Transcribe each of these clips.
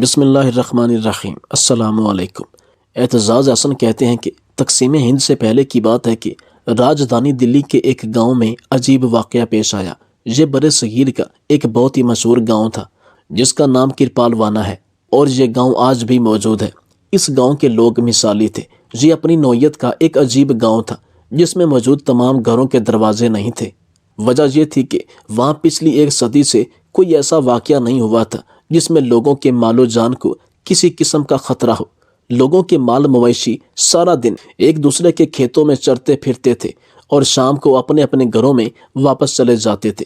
بسم اللہ الرحمن الرحیم۔ السلام علیکم۔ اعتزاز احسن کہتے ہیں کہ تقسیم ہند سے پہلے کی بات ہے کہ راجدھانی دلی کے ایک گاؤں میں عجیب واقعہ پیش آیا۔ یہ برِ صغیر کا ایک بہت ہی مشہور گاؤں تھا جس کا نام کرپال وانا ہے، اور یہ گاؤں آج بھی موجود ہے۔ اس گاؤں کے لوگ مثالی تھے۔ یہ اپنی نوعیت کا ایک عجیب گاؤں تھا جس میں موجود تمام گھروں کے دروازے نہیں تھے۔ وجہ یہ تھی کہ وہاں پچھلی ایک صدی سے کوئی ایسا واقعہ نہیں ہوا تھا جس میں لوگوں کے مال و جان کو کسی قسم کا خطرہ ہو۔ لوگوں کے مال مویشی سارا دن ایک دوسرے کے کھیتوں میں چرتے پھرتے تھے اور شام کو اپنے اپنے گھروں میں واپس چلے جاتے تھے۔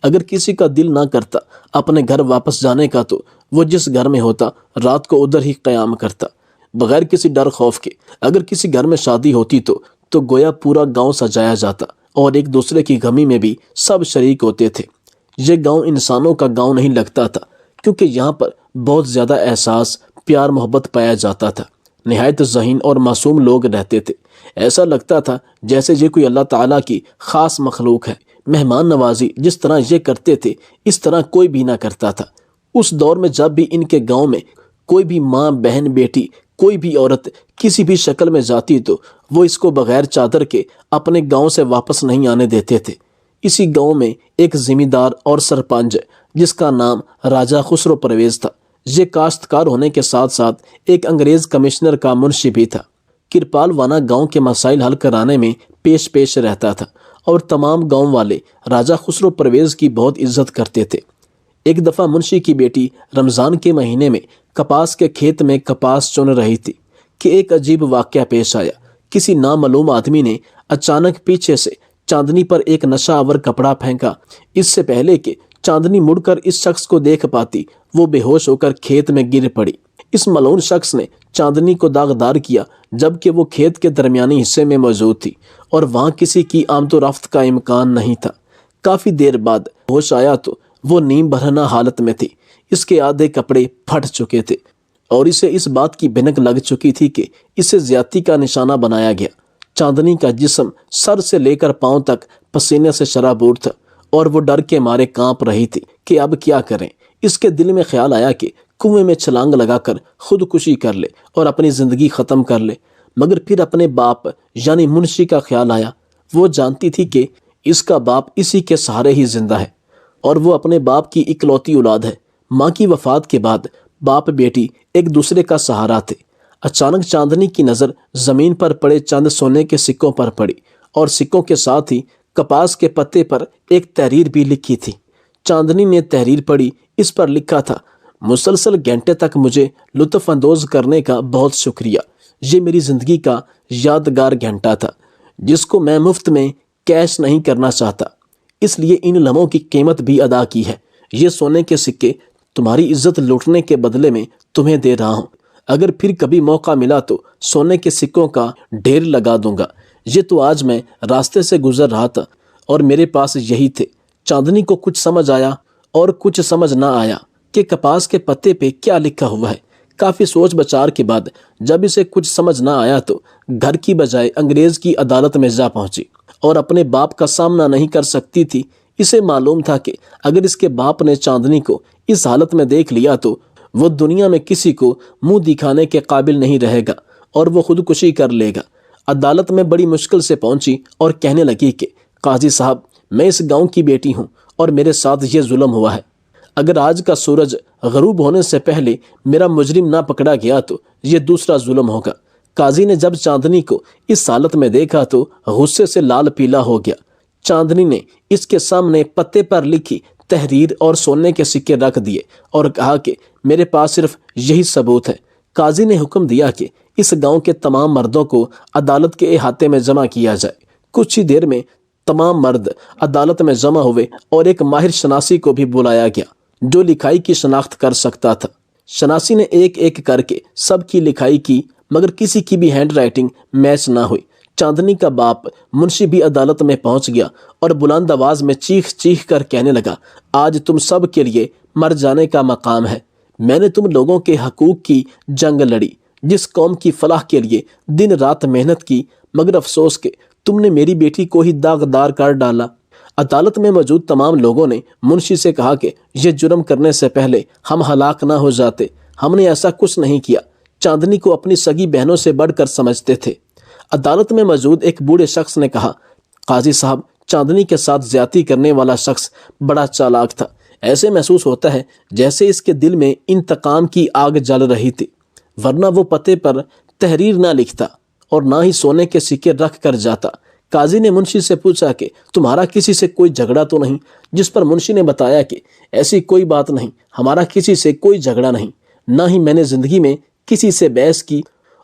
اگر کسی کا دل نہ کرتا اپنے گھر واپس جانے کا تو وہ جس گھر میں ہوتا رات کو ادھر ہی قیام کرتا، بغیر کسی ڈر خوف کے۔ اگر کسی گھر میں شادی ہوتی تو گویا پورا گاؤں سجایا جاتا اور ایک دوسرے کی غمی میں بھی سب شریک ہوتے تھے۔ یہ گاؤں انسانوں کا گاؤں نہیں لگتا تھا، کیونکہ یہاں پر بہت زیادہ احساس، پیار، محبت پایا جاتا تھا۔ نہایت ذہین اور معصوم لوگ رہتے تھے۔ ایسا لگتا تھا جیسے یہ کوئی اللہ تعالیٰ کی خاص مخلوق ہے۔ مہمان نوازی جس طرح یہ کرتے تھے اس طرح کوئی بھی نہ کرتا تھا۔ اس دور میں جب بھی ان کے گاؤں میں کوئی بھی ماں، بہن، بیٹی، کوئی بھی عورت کسی بھی شکل میں جاتی تو وہ اس کو بغیر چادر کے اپنے گاؤں سے واپس نہیں آنے دیتے تھے۔ اسی گاؤں میں ایک زمیندار اور سرپنچ جس کا نام راجہ خسرو پرویز تھا۔ یہ کاشتکار ہونے کے ساتھ ساتھ ایک انگریز کمشنر کا منشی بھی تھا۔ کرپال وانا گاؤں کے مسائل حل کرانے میں پیش رہتا تھا اور تمام گاؤں والے راجہ خسرو پرویز کی بہت عزت کرتے تھے۔ ایک دفعہ منشی کی بیٹی رمضان کے مہینے میں کپاس کے کھیت میں کپاس چن رہی تھی کہ ایک عجیب واقعہ پیش آیا۔ کسی نامعلوم آدمی نے اچانک پیچھے سے چاندنی پر ایک نشہ آور کپڑا پھینکا۔ اس سے پہلے کہ چاندنی مڑ کر اس شخص کو دیکھ پاتی وہ بے ہوش ہو کر کھیت میں گر پڑی۔ اس ملعون شخص نے چاندنی کو داغدار کیا جبکہ وہ کھیت کے درمیانی حصے میں موجود تھی اور وہاں کسی کی آمد و رفت کا امکان نہیں تھا۔ کافی دیر بعد ہوش آیا تو وہ نیم برہنہ حالت میں تھی۔ اس کے آدھے کپڑے پھٹ چکے تھے اور اسے اس بات کی بھنک لگ چکی تھی کہ اسے زیادتی کا نشانہ بنایا گیا۔ چاندنی کا جسم سر سے لے کر پاؤں تک پسینے سے شرابور تھا اور وہ ڈر کے مارے کانپ رہی تھی کہ اب کیا کریں۔ اس کے دل میں خیال آیا کہ کنویں میں چھلانگ لگا کر خودکشی کر لے اور اپنی زندگی ختم کر لے، مگر پھر اپنے باپ یعنی منشی کا خیال آیا۔ وہ جانتی تھی کہ اس کا باپ اسی کے سہارے ہی زندہ ہے اور وہ اپنے باپ کی اکلوتی اولاد ہے۔ ماں کی وفات کے بعد باپ بیٹی ایک دوسرے کا سہارا تھے۔ اچانک چاندنی کی نظر زمین پر پڑے چند سونے کے سکوں پر پڑی اور سکوں کے ساتھ ہی کپاس کے پتے پر ایک تحریر بھی لکھی تھی۔ چاندنی نے تحریر پڑھی۔ اس پر لکھا تھا: مسلسل گھنٹے تک مجھے لطف اندوز کرنے کا بہت شکریہ۔ یہ میری زندگی کا یادگار گھنٹہ تھا جس کو میں مفت میں کیش نہیں کرنا چاہتا، اس لیے ان لمحوں کی قیمت بھی ادا کی ہے۔ یہ سونے کے سکے تمہاری عزت لوٹنے کے بدلے میں تمہیں دے رہا ہوں۔ اگر پھر کبھی موقع ملا تو سونے کے سکوں کا ڈھیر لگا دوں گا۔ یہ تو آج میں راستے سے گزر رہا تھا اور میرے پاس یہی تھے۔ چاندنی کو کچھ سمجھ آیا اور کچھ سمجھ نہ آیا کہ کپاس کے پتے پہ کیا لکھا ہوا ہے۔ کافی سوچ بچار کے بعد جب اسے کچھ سمجھ نہ آیا تو گھر کی بجائے انگریز کی عدالت میں جا پہنچی اور اپنے باپ کا سامنا نہیں کر سکتی تھی۔ اسے معلوم تھا کہ اگر اس کے باپ نے چاندنی کو اس حالت میں دیکھ لیا تو وہ دنیا میں کسی کو منہ دکھانے کے قابل نہیں رہے گا اور وہ خودکشی کر لے گا۔ عدالت میں بڑی مشکل سے پہنچی اور کہنے لگی کہ قاضی صاحب، میں اس گاؤں کی بیٹی ہوں اور میرے ساتھ یہ ظلم ہوا ہے۔ اگر آج کا سورج غروب ہونے سے پہلے میرا مجرم نہ پکڑا گیا تو یہ دوسرا ظلم ہوگا۔ قاضی نے جب چاندنی کو اس حالت میں دیکھا تو غصے سے لال پیلا ہو گیا۔ چاندنی نے اس کے سامنے پتے پر لکھی تحریر اور سونے کے سکے رکھ دیے اور کہا کہ میرے پاس صرف یہی ثبوت ہے۔ قاضی نے حکم دیا کہ اس گاؤں کے تمام مردوں کو عدالت کے احاطے میں جمع کیا جائے۔ کچھ ہی دیر میں تمام مرد عدالت میں جمع ہوئے اور ایک ماہر شناسی کو بھی بلایا گیا جو لکھائی کی شناخت کر سکتا تھا۔ شناسی نے ایک ایک کر کے سب کی لکھائی کی مگر کسی کی بھی ہینڈ رائٹنگ میچ نہ ہوئی۔ چاندنی کا باپ منشی بھی عدالت میں پہنچ گیا اور بلند آواز میں چیخ کر کہنے لگا: آج تم سب کے لیے مر جانے کا مقام ہے۔ میں نے تم لوگوں کے حقوق کی جنگ لڑی، جس قوم کی فلاح کے لیے دن رات محنت کی، مگر افسوس کہ تم نے میری بیٹی کو ہی داغدار کر ڈالا۔ عدالت میں موجود تمام لوگوں نے منشی سے کہا کہ یہ جرم کرنے سے پہلے ہم ہلاک نہ ہو جاتے، ہم نے ایسا کچھ نہیں کیا۔ چاندنی کو اپنی سگی بہنوں سے بڑھ کر سمجھتے تھے۔ عدالت میں موجود ایک بوڑھے شخص نے کہا، قاضی صاحب، چاندنی کے ساتھ زیادتی کرنے والا شخص بڑا چالاک تھا۔ ایسے محسوس ہوتا ہے جیسے اس کے دل میں انتقام کی آگ جل رہی تھی، ورنہ وہ پتے پر تحریر نہ لکھتا اور نہ ہی سونے کے سکے رکھ کر جاتا۔ قاضی نے منشی سے پوچھا کہ تمہارا کسی سے کوئی جھگڑا تو نہیں؟ جس پر منشی نے بتایا کہ ایسی کوئی بات نہیں، ہمارا کسی سے کوئی جھگڑا نہیں، نہ ہی میں نے زندگی میں کسی سے بحث کی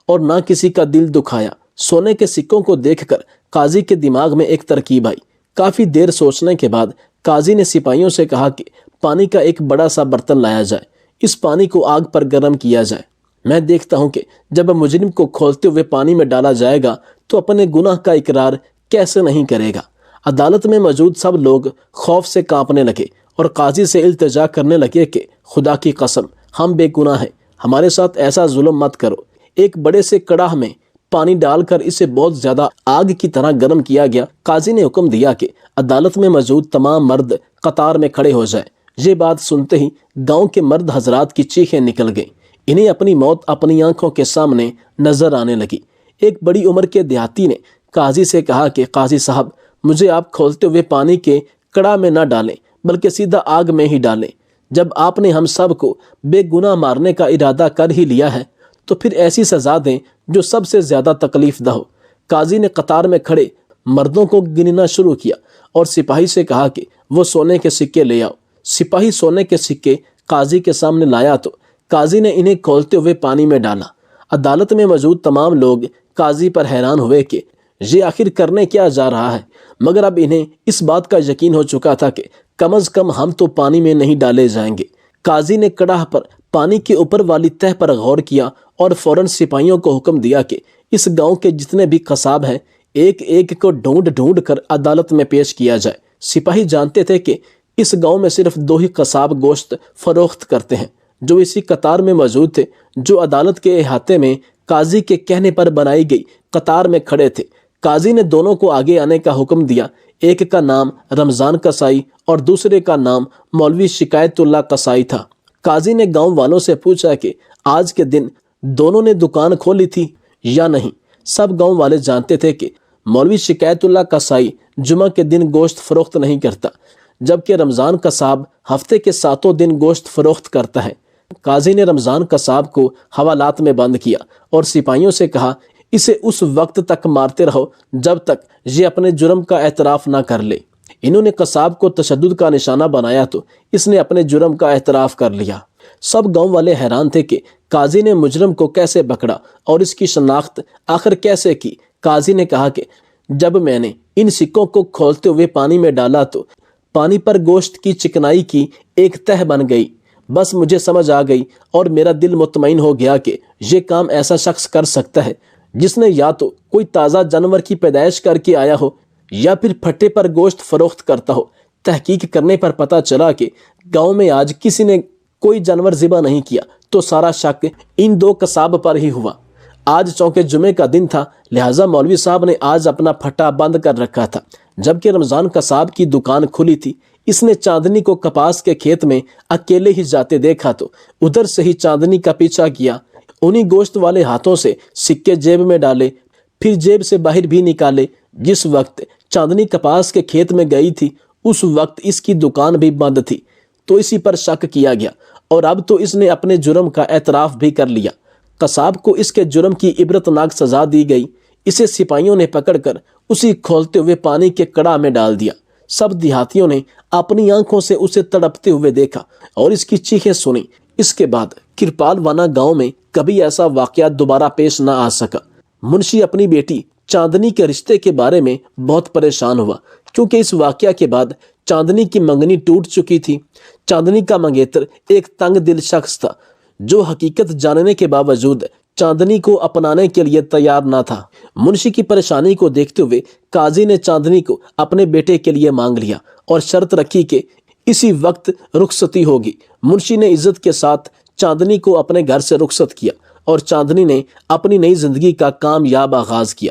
اور نہ کسی کا دل دکھایا۔ سونے کے سکوں کو دیکھ کر قاضی کے دماغ میں ایک ترکیب آئی۔ کافی دیر سوچنے کے بعد قاضی نے سپاہیوں سے کہا کہ پانی کا ایک بڑا سا برتن لایا جائے، اس پانی کو آگ پر گرم کیا جائے۔ میں دیکھتا ہوں کہ جب مجرم کو کھولتے ہوئے پانی میں ڈالا جائے گا تو اپنے گناہ کا اقرار کیسے نہیں کرے گا۔ عدالت میں موجود سب لوگ خوف سے کانپنے لگے اور قاضی سے التجا کرنے لگے کہ خدا کی قسم، ہم بے گناہ ہیں، ہمارے ساتھ ایسا ظلم مت کرو۔ ایک بڑے سے کڑاہ میں پانی ڈال کر اسے بہت زیادہ آگ کی طرح گرم کیا گیا۔ قاضی نے حکم دیا کہ عدالت میں موجود تمام مرد قطار میں کھڑے ہو جائیں۔ یہ بات سنتے ہی گاؤں کے مرد حضرات کی چیخیں نکل گئیں۔ انہیں اپنی موت اپنی آنکھوں کے سامنے نظر آنے لگی۔ ایک بڑی عمر کے دیہاتی نے قاضی سے کہا کہ قاضی صاحب، مجھے آپ کھولتے ہوئے پانی کے کڑا میں نہ ڈالیں بلکہ سیدھا آگ میں ہی ڈالیں۔ جب آپ نے ہم سب کو بے گناہ مارنے کا ارادہ کر ہی لیا ہے تو پھر ایسی سزا دیں جو سب سے زیادہ تکلیف دہ ہو۔ قاضی نے قطار میں کھڑے مردوں کو گننا شروع کیا اور سپاہی سے کہا کہ وہ سونے کے سکے لے آؤ۔ سپاہی سونے کے سکے قاضی کے سامنے لایا تو قاضی نے انہیں کھولتے ہوئے پانی میں ڈالا۔ عدالت میں موجود تمام لوگ قاضی پر حیران ہوئے کہ یہ آخر کرنے کیا جا رہا ہے، مگر اب انہیں اس بات کا یقین ہو چکا تھا کہ کم از کم ہم تو پانی میں نہیں ڈالے جائیں گے۔ قاضی نے کڑاہ پر پانی کے اوپر والی تہہ پر غور کیا اور فوراً سپاہیوں کو حکم دیا کہ اس گاؤں کے جتنے بھی قصاب ہیں ایک ایک کو ڈھونڈ ڈھونڈ کر عدالت میں پیش کیا جائے۔ سپاہی جانتے تھے کہ اس گاؤں میں صرف 2 ہی قصاب گوشت فروخت کرتے ہیں، جو اسی قطار میں موجود تھے جو عدالت کے احاطے میں قاضی کے کہنے پر بنائی گئی قطار میں کھڑے تھے۔ قاضی نے دونوں کو آگے آنے کا حکم دیا۔ ایک کا نام رمضان قصائی اور دوسرے کا نام مولوی شکایت اللہ قصائی تھا۔ قاضی نے گاؤں والوں سے پوچھا کہ آج کے دن دونوں نے دکان کھولی تھی یا نہیں۔ سب گاؤں والے جانتے تھے کہ مولوی شکایت اللہ قصائی جمعہ کے دن گوشت فروخت نہیں کرتا، جبکہ رمضان قصاب ہفتے کے 7 دن گوشت فروخت کرتا ہے۔ قاضی نے رمضان قصاب کو حوالات میں بند کیا اور سپاہیوں سے کہا، اسے اس وقت تک مارتے رہو جب تک یہ اپنے جرم کا اعتراف نہ کر لے۔ انہوں نے قصاب کو تشدد کا نشانہ بنایا تو اس نے اپنے جرم کا اعتراف کر لیا۔ سب گاؤں والے حیران تھے کہ قاضی نے مجرم کو کیسے پکڑا اور اس کی شناخت آخر کیسے کی۔ قاضی نے کہا کہ جب میں نے ان سکوں کو کھولتے ہوئے پانی میں ڈالا تو پانی پر گوشت کی چکنائی کی ایک تہ بن گئی۔ بس مجھے سمجھ آ گئی اور میرا دل مطمئن ہو گیا کہ یہ کام ایسا شخص کر سکتا ہے جس نے یا تو کوئی تازہ جانور کی پیدائش کر کے آیا ہو یا پھر پھٹے پر گوشت فروخت کرتا ہو۔ تحقیق کرنے پر پتہ چلا کہ گاؤں میں آج کسی نے کوئی جانور ذبح نہیں کیا تو سارا شک ان 2 قصاب پر ہی ہوا۔ آج چونکہ جمعے کا دن تھا لہٰذا مولوی صاحب نے آج اپنا پھٹا بند کر رکھا تھا، جبکہ رمضان قصاب کی دکان کھلی تھی۔ اس نے چاندنی کو کپاس کے کھیت میں اکیلے ہی جاتے دیکھا تو ادھر سے ہی چاندنی کا پیچھا کیا، انہی گوشت والے ہاتھوں سے سکے جیب میں ڈالے، پھر جیب سے باہر بھی نکالے۔ جس وقت چاندنی کپاس کے کھیت میں گئی تھی اس وقت اس کی دکان بھی بند تھی، تو اسی پر شک کیا گیا اور اب تو اس نے اپنے جرم کا اعتراف بھی کر لیا۔ قصاب کو اس کے جرم کی عبرتناک سزا دی گئی۔ اسے سپاہیوں نے پکڑ کر اسی کھولتے ہوئے پانی کے کڑا میں ڈال دیا۔ سب دیہاتیوں نے اپنی آنکھوں سے اسے تڑپتے ہوئے دیکھا اور اس کی چیخیں سنی۔ اس کے بعد کرپال وانا گاؤں میں کبھی ایسا واقعہ دوبارہ پیش نہ آ سکا۔ منشی اپنی بیٹی چاندنی کے رشتے کے بارے میں بہت پریشان ہوا، کیونکہ اس واقعہ کے بعد چاندنی کی منگنی ٹوٹ چکی تھی۔ چاندنی کا منگیتر ایک تنگ دل شخص تھا جو حقیقت جاننے کے باوجود چاندنی کو اپنانے کے لیے تیار نہ تھا۔ منشی کی پریشانی کو دیکھتے ہوئے قاضی نے چاندنی کو اپنے بیٹے کے لیے مانگ لیا اور شرط رکھی کہ اسی وقت رخصتی ہوگی۔ منشی نے عزت کے ساتھ چاندنی کو اپنے گھر سے رخصت کیا اور چاندنی نے اپنی نئی زندگی کا کامیاب آغاز کیا۔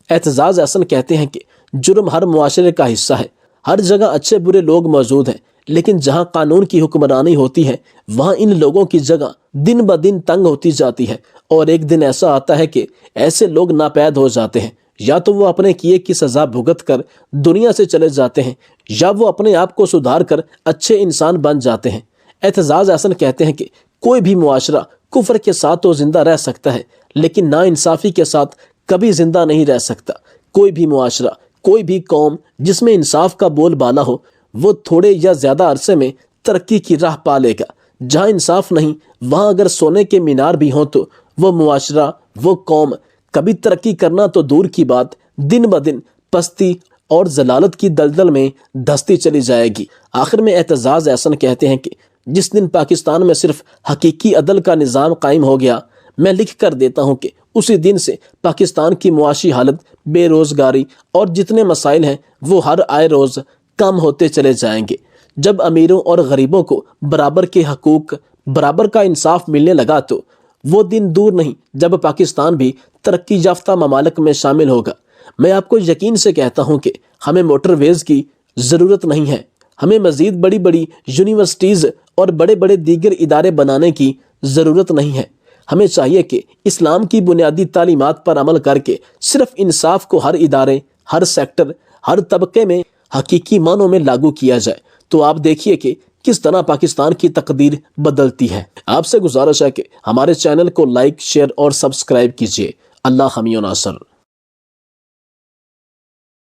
اعتزاز احسن کہتے ہیں کہ جرم ہر معاشرے کا حصہ ہے۔ ہر جگہ اچھے برے لوگ موجود ہیں، لیکن جہاں قانون کی حکمرانی ہوتی ہے وہاں ان لوگوں کی جگہ دن بدن تنگ ہوتی جاتی ہے، اور ایک دن ایسا آتا ہے کہ ایسے لوگ ناپید ہو جاتے ہیں، یا تو وہ اپنے کیے کی سزا بھگت کر دنیا سے چلے جاتے ہیں، یا وہ اپنے آپ کو سدھار کر اچھے انسان بن جاتے ہیں۔ اعتزاز احسن کہتے ہیں کہ کوئی بھی معاشرہ کفر کے ساتھ تو زندہ رہ سکتا ہے، لیکن ناانصافی کے ساتھ کبھی زندہ نہیں رہ سکتا۔ کوئی بھی معاشرہ، کوئی بھی قوم جس میں انصاف کا بول بالا ہو، وہ تھوڑے یا زیادہ عرصے میں ترقی کی راہ پا لے گا۔ جہاں انصاف نہیں، وہاں اگر سونے کے مینار بھی ہوں تو وہ معاشرہ، وہ قوم کبھی ترقی کرنا تو دور کی بات، دن بدن پستی اور ضلالت کی دلدل میں دھستی چلی جائے گی۔ آخر میں اعتزاز احسن کہتے ہیں کہ جس دن پاکستان میں صرف حقیقی عدل کا نظام قائم ہو گیا، میں لکھ کر دیتا ہوں کہ اسی دن سے پاکستان کی معاشی حالت، بے روزگاری اور جتنے مسائل ہیں وہ ہر آئے روز کم ہوتے چلے جائیں گے۔ جب امیروں اور غریبوں کو برابر کے حقوق، برابر کا انصاف ملنے لگا تو وہ دن دور نہیں جب پاکستان بھی ترقی یافتہ ممالک میں شامل ہوگا۔ میں آپ کو یقین سے کہتا ہوں کہ ہمیں موٹر ویز کی ضرورت نہیں ہے، ہمیں مزید بڑی بڑی یونیورسٹیز اور بڑے بڑے دیگر ادارے بنانے کی ضرورت نہیں ہے۔ ہمیں چاہیے کہ اسلام کی بنیادی تعلیمات پر عمل کر کے صرف انصاف کو ہر ادارے، ہر سیکٹر، ہر طبقے میں حقیقی معنوں میں لاگو کیا جائے، تو آپ دیکھیے کہ کس طرح پاکستان کی تقدیر بدلتی ہے۔ آپ سے گزارش ہے کہ ہمارے چینل کو لائک، شیئر اور سبسکرائب کیجیے۔ اللہ حمی و ناصر۔